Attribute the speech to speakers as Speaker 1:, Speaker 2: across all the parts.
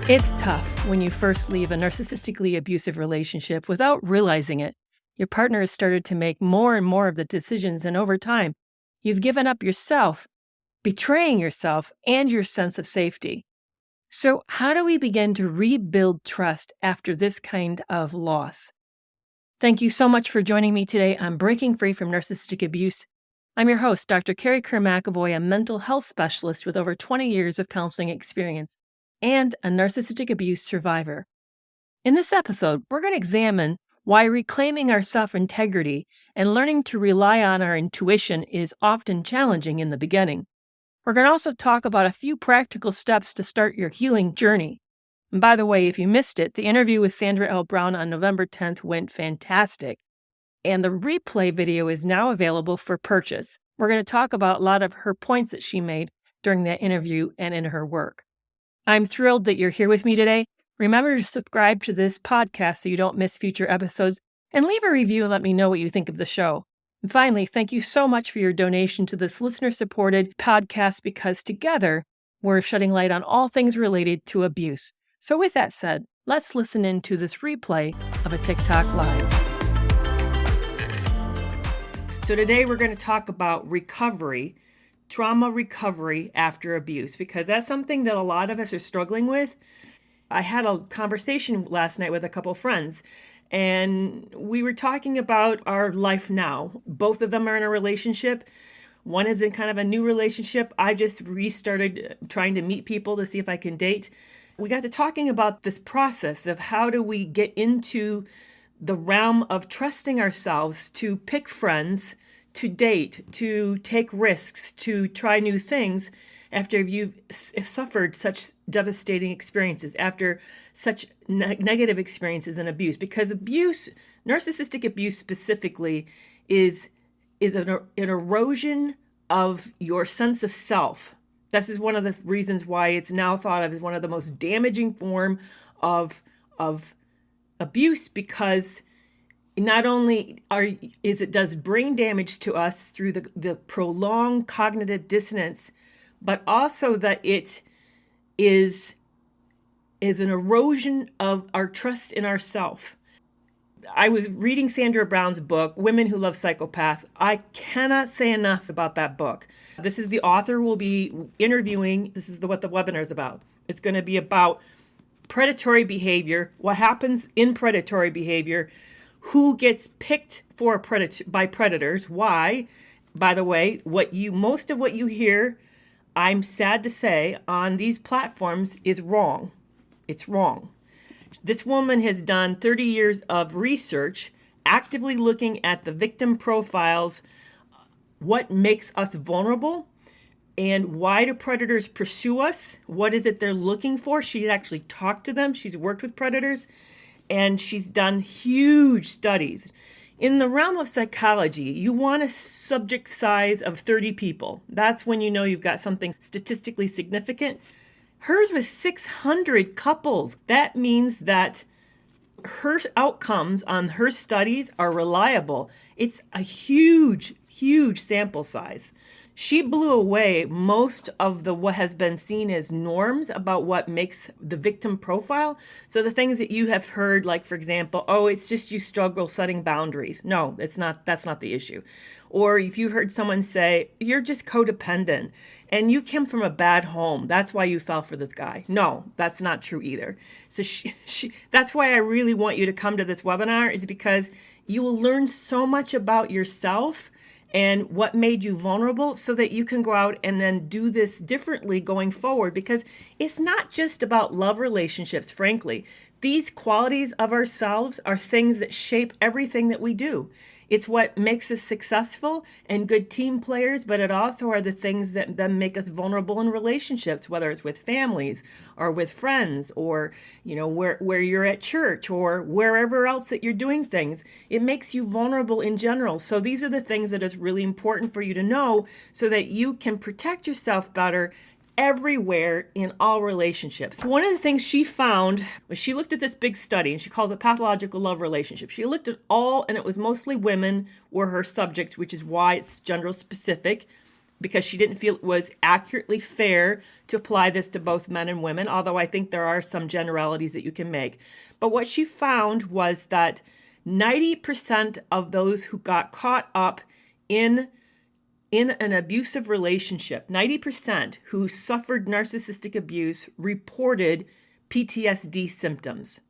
Speaker 1: It's tough when you first leave a narcissistically abusive relationship without realizing it. Your partner has started to make more and more of the decisions, and over time, you've given up yourself, betraying yourself and your sense of safety. So, how do we begin to rebuild trust after this kind of loss? Thank you so much for joining me today on Breaking Free from Narcissistic Abuse. I'm your host, Dr. Carrie Kerr-McAvoy, a mental health specialist with over 20 years of counseling experience and a narcissistic abuse survivor. In this episode, we're going to examine why reclaiming our self-integrity and learning to rely on our intuition is often challenging in the beginning. We're going to also talk about a few practical steps to start your healing journey. And by the way, if you missed it, the interview with Sandra L on November 10th went fantastic, and the replay video is now available for purchase. We're going to talk about a lot of her points that she made during that interview and in her work. I'm thrilled that you're here with me today. Remember to subscribe to this podcast so you don't miss future episodes, and leave a review and let me know what you think of the show. And finally, thank you so much for your donation to this listener-supported podcast, because together we're shedding light on all things related to abuse. So with that said, let's listen into this replay of a TikTok Live. So today we're going to talk about recovery, trauma recovery after abuse, because that's something that a lot of us are struggling with. I had a conversation last night with a couple friends, and we were talking about our life now. Both of them are in a relationship. One is in kind of a new relationship. I just restarted trying to meet people to see if I can date. We got to talking about this process of how do we get into the realm of trusting ourselves to pick friends, to date, to take risks, to try new things after you've suffered such devastating experiences, after such negative experiences and abuse. Because abuse, narcissistic abuse specifically, is an erosion of your sense of self. This is one of the reasons why it's now thought of as one of the most damaging form of abuse, because not only does brain damage to us through the prolonged cognitive dissonance, but also that it is an erosion of our trust in ourself. I was reading Sandra Brown's book, Women Who Love Psychopath. I cannot say enough about that book. This is the author we'll be interviewing. This is what the webinar is about. It's going to be about predatory behavior, what happens in predatory behavior, who gets picked for by predators, why. By the way, most of what you hear, I'm sad to say, on these platforms is wrong. It's wrong. This woman has done 30 years of research, actively looking at the victim profiles, what makes us vulnerable, and why do predators pursue us? What is it they're looking for? She's actually talked to them. She's worked with predators, and she's done huge studies. In the realm of psychology, you want a subject size of 30 people. That's when you know you've got something statistically significant. Hers was 600 couples. That means that her outcomes on her studies are reliable. It's a huge, huge sample size. She blew away most of what has been seen as norms about what makes the victim profile. So the things that you have heard, like, for example, it's just you struggle setting boundaries. No, that's not the issue. Or if you heard someone say, you're just codependent and you came from a bad home, that's why you fell for this guy. No, that's not true either. So that's why I really want you to come to this webinar, is because you will learn so much about yourself and what made you vulnerable, so that you can go out and then do this differently going forward. Because it's not just about love relationships, frankly. These qualities of ourselves are things that shape everything that we do. It's what makes us successful and good team players, but it also are the things that then make us vulnerable in relationships, whether it's with families or with friends, or, where you're at church or wherever else that you're doing things. It makes you vulnerable in general. So these are the things that is really important for you to know, so that you can protect yourself better everywhere in all relationships. One of the things she found was she looked at this big study, and she calls it pathological love relationships. She looked at all, and it was mostly women were her subjects, which is why it's gender specific. because she didn't feel it was accurately fair to apply this to both men and women, although I think there are some generalities that you can make. But what she found was that 90% of those who got caught up in an abusive relationship, 90% who suffered narcissistic abuse reported PTSD symptoms.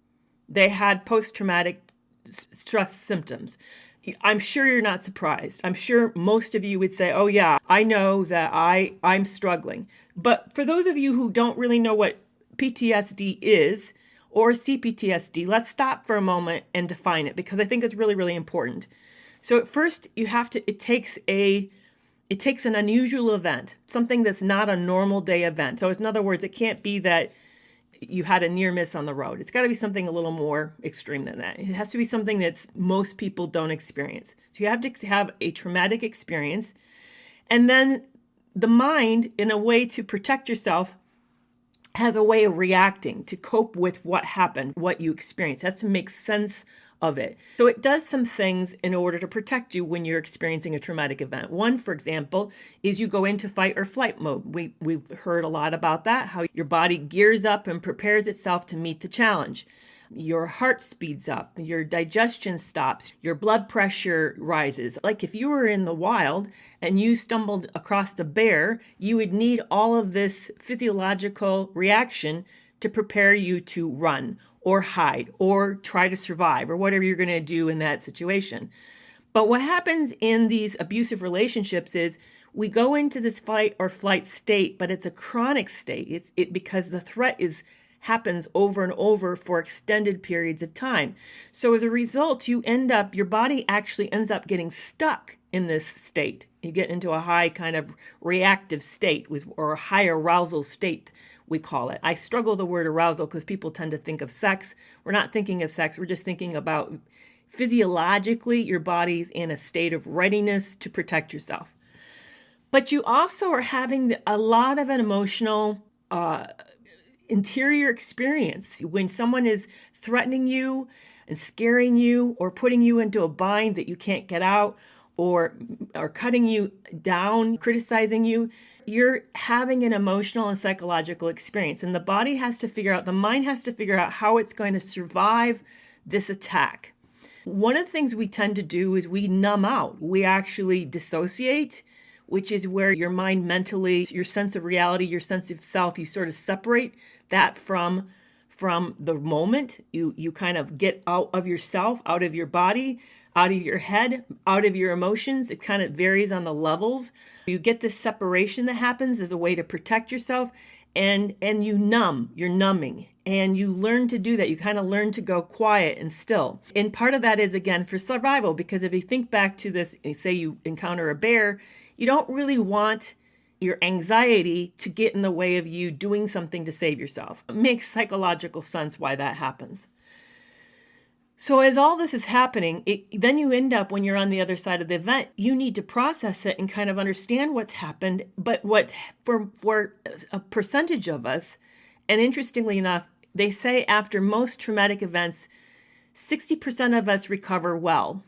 Speaker 1: They had post-traumatic stress symptoms. I'm sure you're not surprised. I'm sure most of you would say, oh yeah, I know that I'm struggling. But for those of you who don't really know what PTSD is or CPTSD, let's stop for a moment and define it, because I think it's really, really important. So at first it takes an unusual event, something that's not a normal day event. So in other words, it can't be that you had a near miss on the road. It's got to be something a little more extreme than that. It has to be something that most people don't experience. So you have to have a traumatic experience. And then the mind, in a way to protect yourself, has a way of reacting to cope with what happened, what you experienced. It has to make sense of it. So it does some things in order to protect you when you're experiencing a traumatic event. One, for example, is you go into fight or flight mode. We've heard a lot about that, how your body gears up and prepares itself to meet the challenge. Your heart speeds up, your digestion stops, your blood pressure rises. Like if you were in the wild and you stumbled across a bear, you would need all of this physiological reaction to prepare you to run or hide or try to survive or whatever you're going to do in that situation. But what happens in these abusive relationships is we go into this fight or flight state, but it's a chronic state. It's because the threat happens over and over for extended periods of time. So as a result, your body actually ends up getting stuck in this state. You get into a high kind of reactive state, or a high arousal state, we call it. I struggle with the word arousal because people tend to think of sex. We're not thinking of sex. We're just thinking about physiologically, your body's in a state of readiness to protect yourself. But you also are having a lot of an emotional interior experience. When someone is threatening you and scaring you or putting you into a bind that you can't get out, or cutting you down, criticizing you, you're having an emotional and psychological experience. And the mind has to figure out how it's going to survive this attack. One of the things we tend to do is we numb out. We actually dissociate, which is where your mind mentally, your sense of reality, your sense of self, you sort of separate that from the moment. You kind of get out of yourself, out of your body, out of your head, out of your emotions. It kind of varies on the levels. You get this separation that happens as a way to protect yourself, and you're numbing, and you learn to do that. You kind of learn to go quiet and still. And part of that is, again, for survival, because if you think back to this, say you encounter a bear, you don't really want your anxiety to get in the way of you doing something to save yourself. It makes psychological sense why that happens. So as all this is happening, then you end up, when you're on the other side of the event, you need to process it and kind of understand what's happened. But for a percentage of us, and interestingly enough, they say after most traumatic events, 60% of us recover well.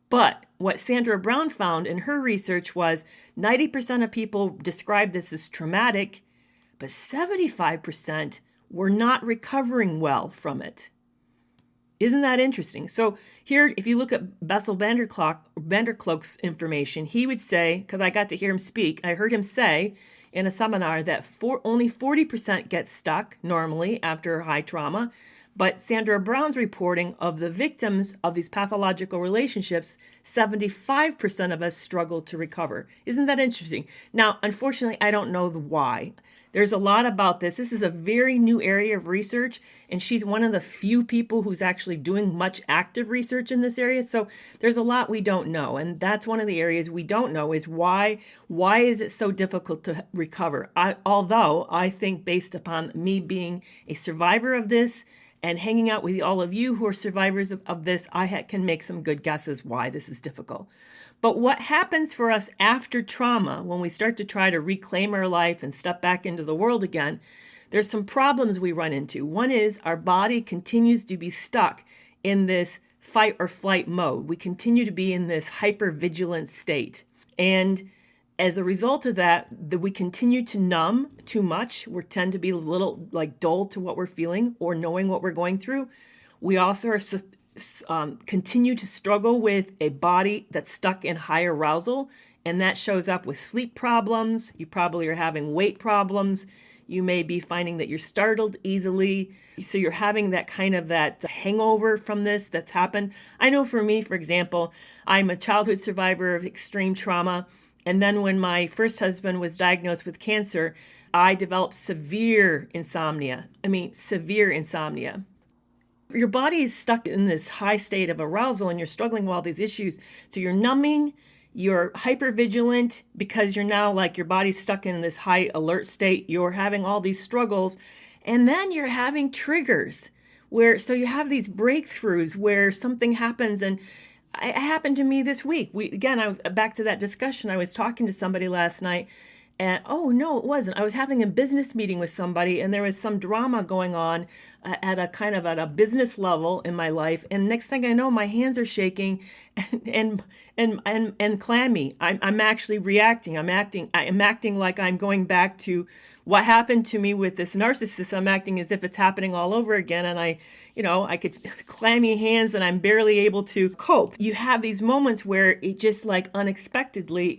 Speaker 1: But what Sandra Brown found in her research was 90% of people described this as traumatic, but 75% were not recovering well from it. Isn't that interesting? So here, if you look at Bessel van der Kolk's information, he would say, because I got to hear him speak, I heard him say in a seminar that only 40% get stuck normally after high trauma. But Sandra Brown's reporting of the victims of these pathological relationships, 75% of us struggle to recover. Isn't that interesting? Now, unfortunately, I don't know the why. There's a lot about this. This is a very new area of research, and she's one of the few people who's actually doing much active research in this area. So there's a lot we don't know, and that's one of the areas we don't know is why is it so difficult to recover? Although I think, based upon me being a survivor of this and hanging out with all of you who are survivors of this, I can make some good guesses why this is difficult. But what happens for us after trauma, when we start to try to reclaim our life and step back into the world again, there's some problems we run into. One is our body continues to be stuck in this fight or flight mode. We continue to be in this hypervigilant state. And As a result of that, we continue to numb too much. We tend to be a little like dull to what we're feeling or knowing what we're going through. We also continue to struggle with a body that's stuck in high arousal, and that shows up with sleep problems. You probably are having weight problems. You may be finding that you're startled easily. So you're having that kind of that hangover from this that's happened. I know for me, for example, I'm a childhood survivor of extreme trauma. And then when my first husband was diagnosed with cancer, I developed severe insomnia. Severe insomnia. Your body is stuck in this high state of arousal and you're struggling with all these issues. So you're numbing, you're hypervigilant because you're now like your body's stuck in this high alert state. You're having all these struggles. And then you're having triggers so you have these breakthroughs where something happens. And it happened to me this week. Back to that discussion. I was talking to somebody last night and, oh, no, it wasn't. I was having a business meeting with somebody and there was some drama going on at a business level in my life. And next thing I know, my hands are shaking and clammy. I'm actually reacting. I'm acting like I'm going back to what happened to me with this narcissist. I'm acting as if it's happening all over again. And I could clammy hands and I'm barely able to cope. You have these moments where it just like unexpectedly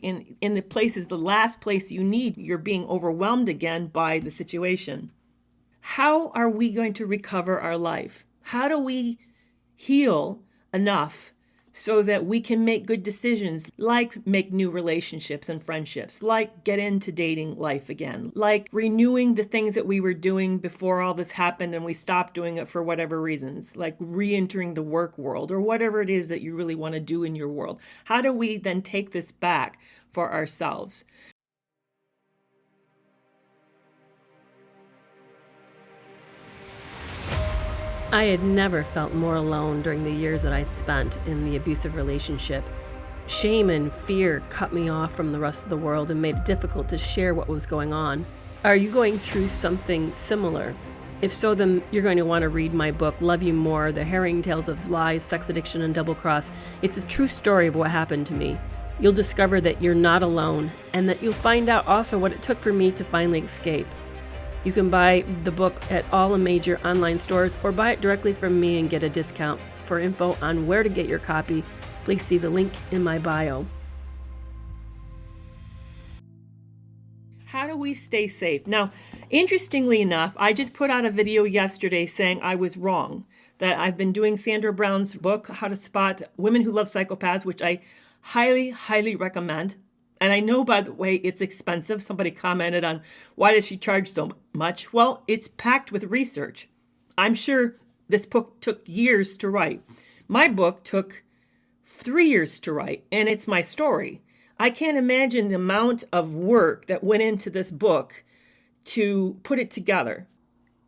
Speaker 1: in the last place you need, you're being overwhelmed again by the situation. How are we going to recover our life? How do we heal enough so that we can make good decisions, like make new relationships and friendships, like get into dating life again, like renewing the things that we were doing before all this happened and we stopped doing it for whatever reasons, like re-entering the work world or whatever it is that you really want to do in your world? How do we then take this back for ourselves?
Speaker 2: I had never felt more alone during the years that I'd spent in the abusive relationship. Shame and fear cut me off from the rest of the world and made it difficult to share what was going on. Are you going through something similar? If so, then you're going to want to read my book, Love You More, The Harrowing Tales of Lies, Sex Addiction, and Double Cross. It's a true story of what happened to me. You'll discover that you're not alone and that you'll find out also what it took for me to finally escape. You can buy the book at all the major online stores or buy it directly from me and get a discount. For info on where to get your copy, please see the link in my bio.
Speaker 1: How do we stay safe? Now, interestingly enough, I just put out a video yesterday saying I was wrong, that I've been doing Sandra Brown's book, How to Spot Women Who Love Psychopaths, which I highly, highly recommend. And I know, by the way, it's expensive. Somebody commented on why does she charge so much? Well, it's packed with research. I'm sure this book took years to write. My book took 3 years to write, and it's my story. I can't imagine the amount of work that went into this book to put it together.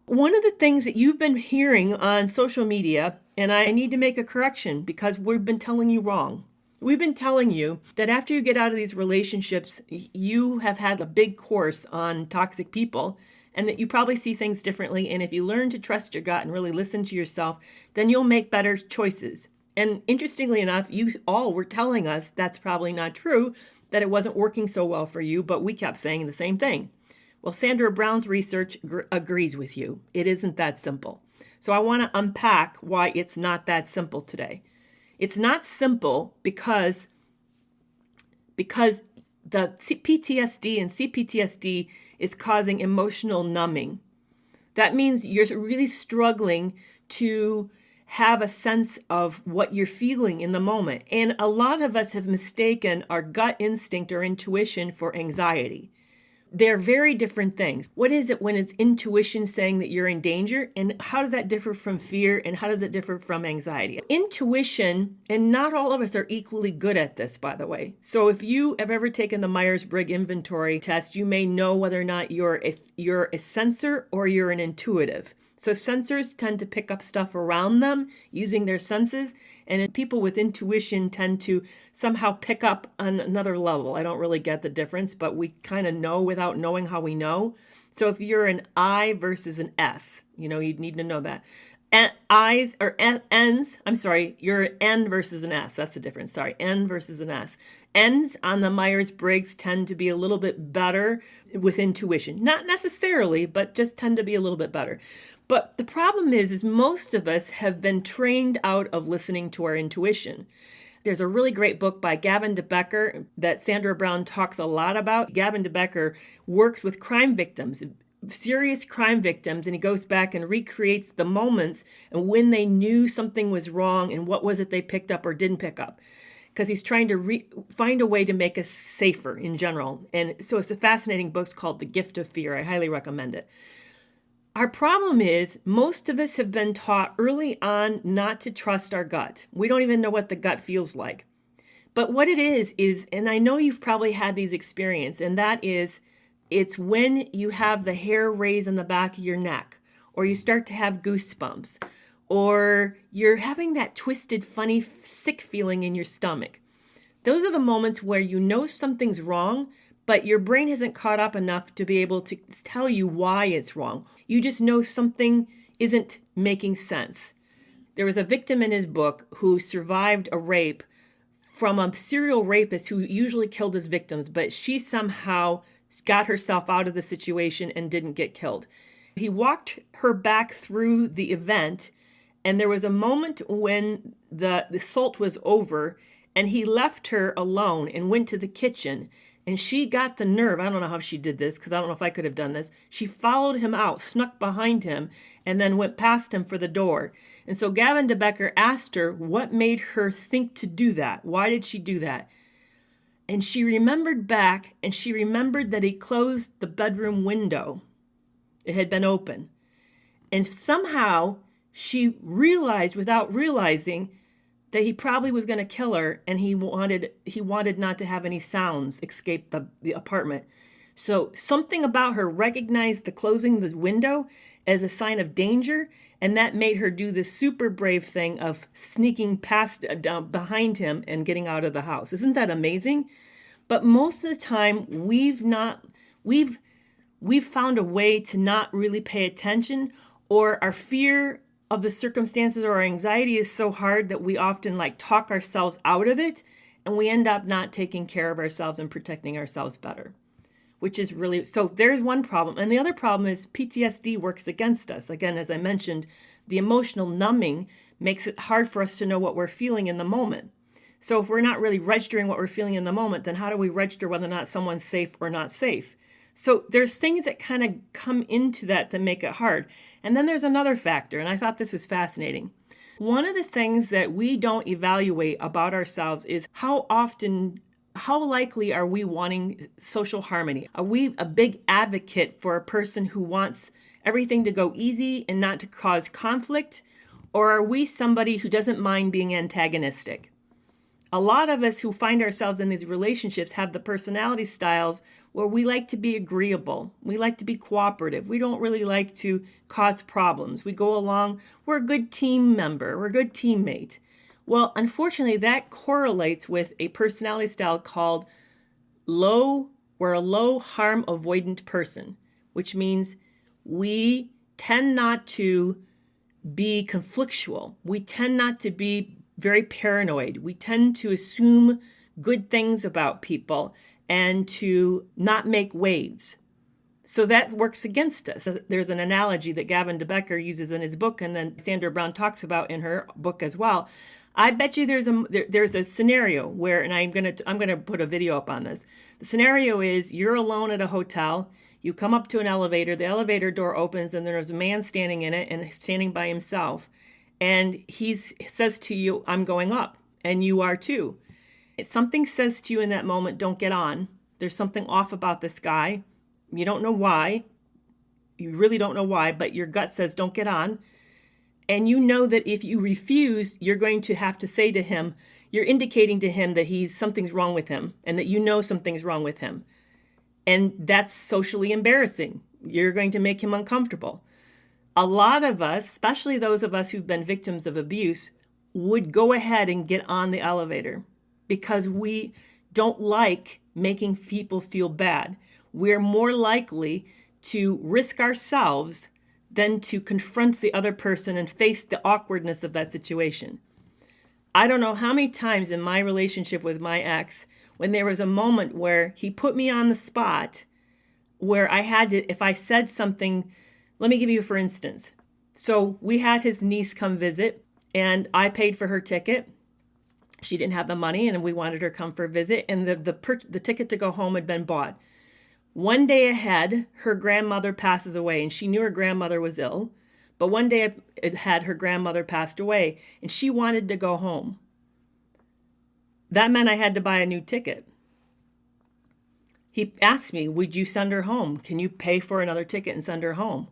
Speaker 1: One of the things that you've been hearing on social media, and I need to make a correction because we've been telling you wrong. We've been telling you that after you get out of these relationships, you have had a big course on toxic people and that you probably see things differently. And if you learn to trust your gut and really listen to yourself, then you'll make better choices. And interestingly enough, you all were telling us that's probably not true, that it wasn't working so well for you, but we kept saying the same thing. Well, Sandra Brown's research agrees with you. It isn't that simple. So I want to unpack why it's not that simple today. It's not simple because the PTSD and CPTSD is causing emotional numbing. That means you're really struggling to have a sense of what you're feeling in the moment. And a lot of us have mistaken our gut instinct or intuition for anxiety. They're very different things. What is it when it's intuition saying that you're in danger? And how does that differ from fear? And how does it differ from anxiety? Intuition, and not all of us are equally good at this, by the way. So if you have ever taken the Myers-Briggs inventory test, you may know whether or not you're a sensor or you're an intuitive. So sensors tend to pick up stuff around them using their senses, and people with intuition tend to somehow pick up on another level. I don't really get the difference, but we kind of know without knowing how we know. So if you're an I versus an S, you'd need to know that. I's or N's, I'm sorry, you're N versus an S. That's the difference. Sorry, N versus an S. N's on the Myers-Briggs tend to be a little bit better with intuition. Not necessarily, but just tend to be a little bit better. But the problem is most of us have been trained out of listening to our intuition. There's a really great book by Gavin DeBecker that Sandra Brown talks a lot about. Gavin DeBecker works with crime victims, serious crime victims, and he goes back and recreates the moments and when they knew something was wrong and what was it they picked up or didn't pick up, because he's trying to find a way to make us safer in general. And so it's a fascinating book. It's called The Gift of Fear. I highly recommend it. Our problem is most of us have been taught early on not to trust our gut. We don't even know what the gut feels like. But what it is, and I know you've probably had these experiences, and that is, it's when you have the hair raise on the back of your neck, or you start to have goosebumps, or you're having that twisted, funny, sick feeling in your stomach. Those are the moments where you know something's wrong, but your brain hasn't caught up enough to be able to tell you why it's wrong. You just know something isn't making sense. There was a victim in his book who survived a rape from a serial rapist who usually killed his victims, but she somehow got herself out of the situation and didn't get killed. He walked her back through the event, and there was a moment when the assault was over, and he left her alone and went to the kitchen, and she got the nerve. I don't know how she did this, because I don't know if I could have done this. She followed him out, snuck behind him, and then went past him for the door. And so Gavin DeBecker asked her what made her think to do that. Why did she do that? And she remembered back, and she remembered that he closed the bedroom window. It had been open. And somehow she realized, without realizing, that he probably was going to kill her, and he wanted not to have any sounds escape the apartment. So something about her recognized the closing the window as a sign of danger, and that made her do this super brave thing of sneaking past down behind him and getting out of the house. Isn't that amazing? But most of the time we've found a way to not really pay attention, or our fear of the circumstances or our anxiety is so hard that we often talk ourselves out of it, and we end up not taking care of ourselves and protecting ourselves better, which is really, so there's one problem. And the other problem is PTSD works against us. Again, as I mentioned, the emotional numbing makes it hard for us to know what we're feeling in the moment. So if we're not really registering what we're feeling in the moment, then how do we register whether or not someone's safe or not safe? So there's things that kind of come into that make it hard. And then there's another factor, and I thought this was fascinating. One of the things that we don't evaluate about ourselves is how likely are we wanting social harmony? Are we a big advocate for a person who wants everything to go easy and not to cause conflict? Or are we somebody who doesn't mind being antagonistic? A lot of us who find ourselves in these relationships have the personality styles where we like to be agreeable. We like to be cooperative. We don't really like to cause problems. We go along. We're a good team member. We're a good teammate. Well, unfortunately, that correlates with a personality style called we're a low harm avoidant person, which means we tend not to be conflictual. We tend not to be very paranoid. We tend to assume good things about people and to not make waves. So that works against us. There's an analogy that Gavin DeBecker uses in his book, and then Sandra Brown talks about in her book as well. I bet you there's a scenario where, and I'm gonna put a video up on this. The scenario is you're alone at a hotel. You come up to an elevator. The elevator door opens, and there's a man standing in it and standing by himself. And he says to you, "I'm going up," and you are too. If something says to you in that moment, "Don't get on." There's something off about this guy. You don't know why. You really don't know why, but your gut says, "Don't get on." And you know that if you refuse, you're going to have to say to him, you're indicating to him that something's wrong with him, and that you know something's wrong with him. And that's socially embarrassing. You're going to make him uncomfortable. A lot of us, especially those of us who've been victims of abuse, would go ahead and get on the elevator because we don't like making people feel bad. We're more likely to risk ourselves than to confront the other person and face the awkwardness of that situation. I don't know how many times in my relationship with my ex, when there was a moment where he put me on the spot, where I had to, if I said something, let me give you for instance. So we had his niece come visit, and I paid for her ticket. She didn't have the money, and we wanted her to come for a visit, and the ticket to go home had been bought. One day ahead, her grandmother passes away, and she knew her grandmother was ill. But one day ahead, her grandmother passed away, and she wanted to go home. That meant I had to buy a new ticket. He asked me, would you send her home? Can you pay for another ticket and send her home?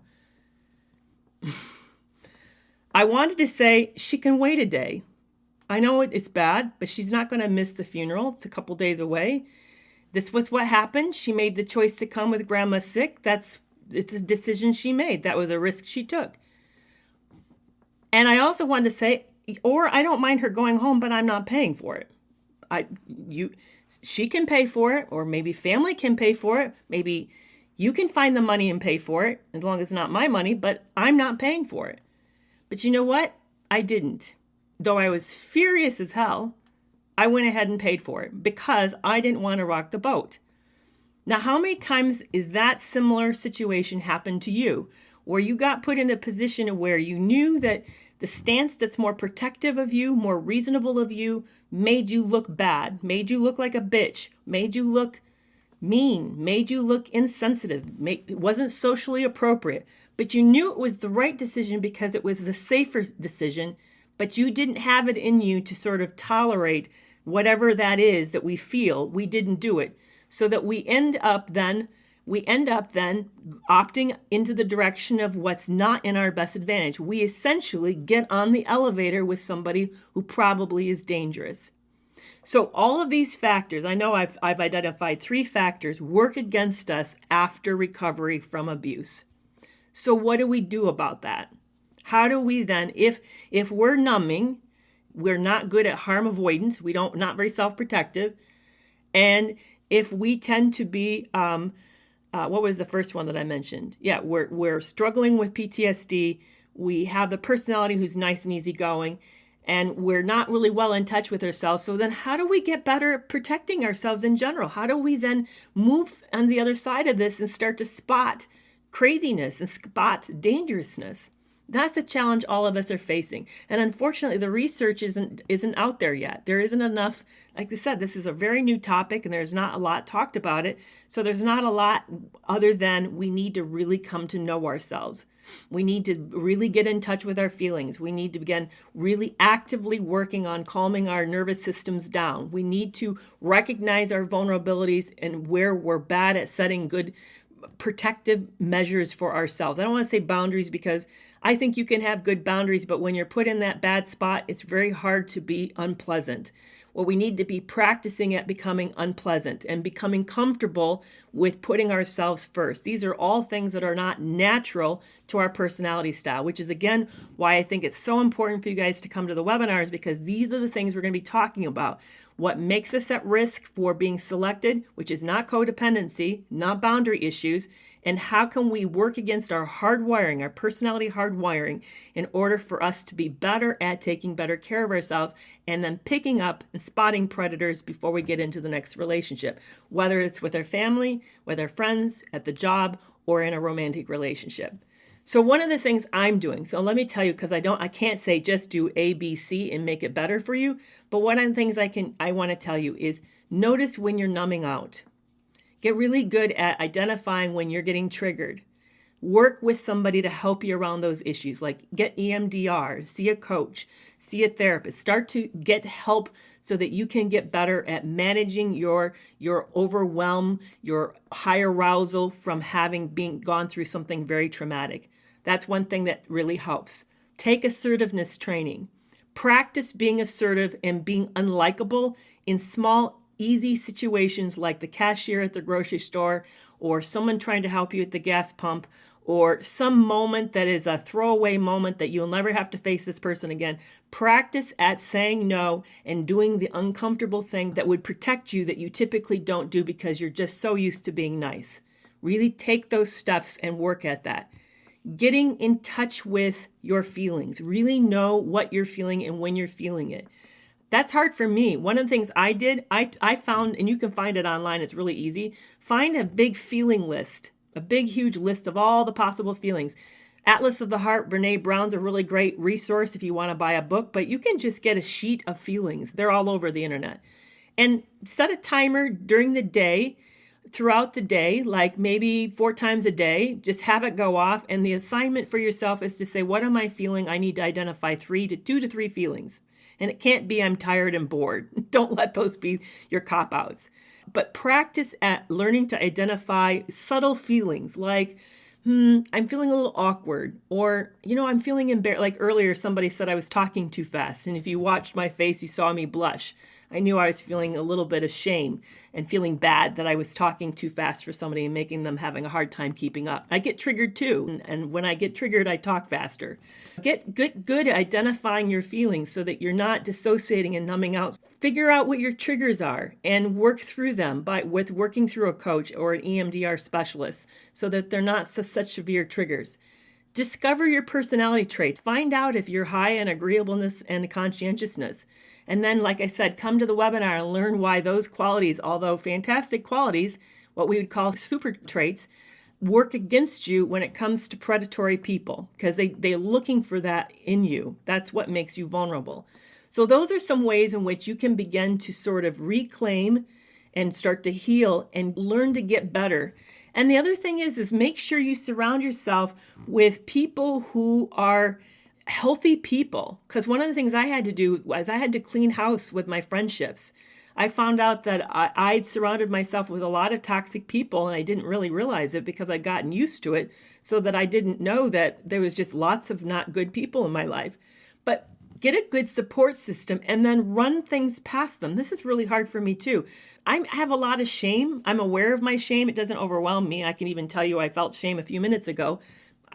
Speaker 1: I wanted to say, she can wait a day. I know it's bad, but she's not going to miss the funeral. It's a couple days away. This was what happened. She made the choice to come with grandma sick. It's a decision she made. That was a risk she took. And I also wanted to say, or I don't mind her going home, but I'm not paying for it. She can pay for it, or maybe family can pay for it. Maybe you can find the money and pay for it, as long as it's not my money, but I'm not paying for it. But you know what? I didn't. Though I was furious as hell, I went ahead and paid for it because I didn't want to rock the boat. Now, how many times is that similar situation happened to you, where you got put in a position where you knew that the stance that's more protective of you, more reasonable of you, made you look bad, made you look like a bitch, made you look mean, made you look insensitive, it wasn't socially appropriate, but you knew it was the right decision because it was the safer decision, but you didn't have it in you to sort of tolerate whatever that is that we feel. We didn't do it. So that we end up then opting into the direction of what's not in our best advantage. We essentially get on the elevator with somebody who probably is dangerous. So all of these factors, I know I've identified 3 factors, work against us after recovery from abuse. So what do we do about that? How do we then, if we're numbing, we're not good at harm avoidance, not very self-protective, and if we tend to be, what was the first one that I mentioned? Yeah, we're struggling with PTSD. We have the personality who's nice and easygoing, and we're not really well in touch with ourselves. So then how do we get better at protecting ourselves in general? How do we then move on the other side of this and start to spot craziness and spot dangerousness? That's the challenge all of us are facing. And unfortunately, the research isn't out there yet. There isn't enough. Like I said, this is a very new topic and there's not a lot talked about it. So there's not a lot other than we need to really come to know ourselves. We need to really get in touch with our feelings. We need to begin really actively working on calming our nervous systems down. We need to recognize our vulnerabilities and where we're bad at setting good protective measures for ourselves. I don't want to say boundaries because I think you can have good boundaries, but when you're put in that bad spot, it's very hard to be unpleasant. Well, we need to be practicing at becoming unpleasant and becoming comfortable with putting ourselves first. These are all things that are not natural to our personality style, which is, again, why I think it's so important for you guys to come to the webinars, because these are the things we're going to be talking about. What makes us at risk for being selected, which is not codependency, not boundary issues, and how can we work against our hardwiring, our personality hardwiring, in order for us to be better at taking better care of ourselves and then picking up and spotting predators before we get into the next relationship, whether it's with our family, with our friends, at the job, or in a romantic relationship. So one of the things I'm doing, so let me tell you, because I can't say just do A, B, C and make it better for you, but one of the things I want to tell you is notice when you're numbing out. Get really good at identifying when you're getting triggered. Work with somebody to help you around those issues, like get EMDR, see a coach, see a therapist. Start to get help so that you can get better at managing your overwhelm, your high arousal from being gone through something very traumatic. That's one thing that really helps. Take assertiveness training. Practice being assertive and being unlikable in small, easy situations like the cashier at the grocery store, or someone trying to help you at the gas pump, or some moment that is a throwaway moment that you'll never have to face this person again. Practice at saying no and doing the uncomfortable thing that would protect you that you typically don't do because you're just so used to being nice. Really take those steps and work at that. getting in touch with your feelings. Really know what you're feeling and when you're feeling it. That's hard for me. One of the things I did, I found, and you can find it online, it's really easy, find a big feeling list, a big, huge list of all the possible feelings. Atlas of the Heart, Brene Brown's a really great resource if you want to buy a book, but you can just get a sheet of feelings. They're all over the internet. And set a timer during the day, throughout the day, like maybe 4 times a day, just have it go off. And the assignment for yourself is to say, what am I feeling? I need to identify 2 to 3 feelings. And it can't be I'm tired and bored. Don't let those be your cop-outs. But practice at learning to identify subtle feelings like, I'm feeling a little awkward, or, I'm feeling embarrassed. Like earlier, somebody said I was talking too fast. And if you watched my face, you saw me blush. I knew I was feeling a little bit of shame and feeling bad that I was talking too fast for somebody and making them having a hard time keeping up. I get triggered too. And when I get triggered, I talk faster. Get good at identifying your feelings so that you're not dissociating and numbing out. Figure out what your triggers are and work through them with working through a coach or an EMDR specialist so that they're not such severe triggers. Discover your personality traits. Find out if you're high in agreeableness and conscientiousness. And then, like I said, come to the webinar and learn why those qualities, although fantastic qualities, what we would call super traits, work against you when it comes to predatory people, because they're looking for that in you. That's what makes you vulnerable. So those are some ways in which you can begin to sort of reclaim and start to heal and learn to get better. And the other thing is make sure you surround yourself with people who are healthy people. Because one of the things I had to do was I had to clean house with my friendships. I found out that I'd surrounded myself with a lot of toxic people, and I didn't really realize it because I'd gotten used to it, so that I didn't know that there was just lots of not good people in my life. But get a good support system and then run things past them. This is really hard for me too. I have a lot of shame. I'm aware of my shame. It doesn't overwhelm me. I can even tell you I felt shame a few minutes ago.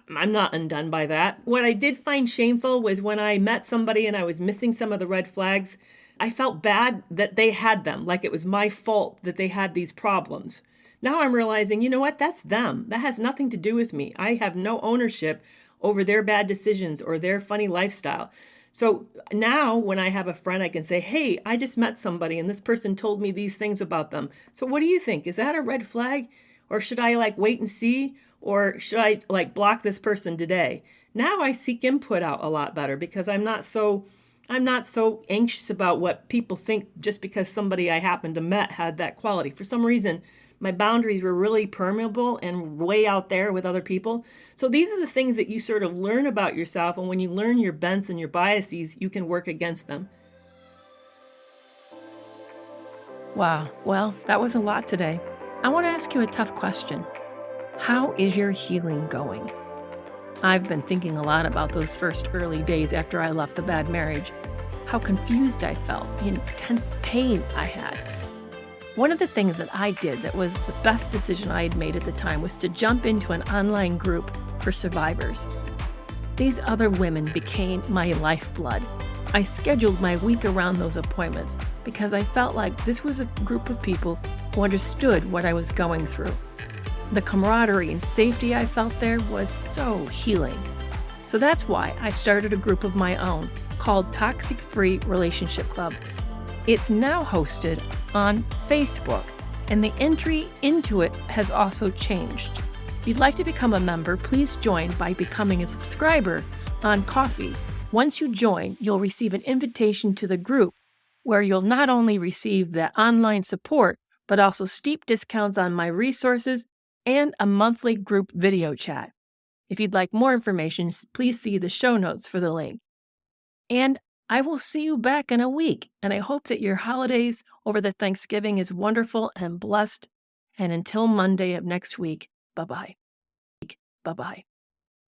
Speaker 1: I'm not undone by that. What I did find shameful was when I met somebody and I was missing some of the red flags. I felt bad that they had them, like it was my fault that they had these problems. Now I'm realizing, you know what? That's them. That has nothing to do with me. I have no ownership over their bad decisions or their funny lifestyle. So now when I have a friend, I can say, hey, I just met somebody and this person told me these things about them. So what do you think? Is that a red flag? Or should I wait and see? Or should I block this person today? Now I seek input out a lot better because I'm not so anxious about what people think just because somebody I happened to met had that quality. For some reason, my boundaries were really permeable and way out there with other people. So these are the things that you sort of learn about yourself. And when you learn your bents and your biases, you can work against them.
Speaker 2: Wow. Well, that was a lot today. I want to ask you a tough question. How is your healing going? I've been thinking a lot about those first early days after I left the bad marriage, how confused I felt, the intense pain I had. One of the things that I did that was the best decision I had made at the time was to jump into an online group for survivors. These other women became my lifeblood. I scheduled my week around those appointments because I felt like this was a group of people who understood what I was going through. The camaraderie and safety I felt there was so healing. So that's why I started a group of my own called Toxic Free Relationship Club. It's now hosted on Facebook, and the entry into it has also changed. If you'd like to become a member, please join by becoming a subscriber on Ko-fi. Once you join, you'll receive an invitation to the group where you'll not only receive the online support, but also steep discounts on my resources and a monthly group video chat. If you'd like more information, please see the show notes for the link. And I will see you back in a week, and I hope that your holidays over the Thanksgiving is wonderful and blessed. And until Monday of next week, bye-bye. Bye-bye.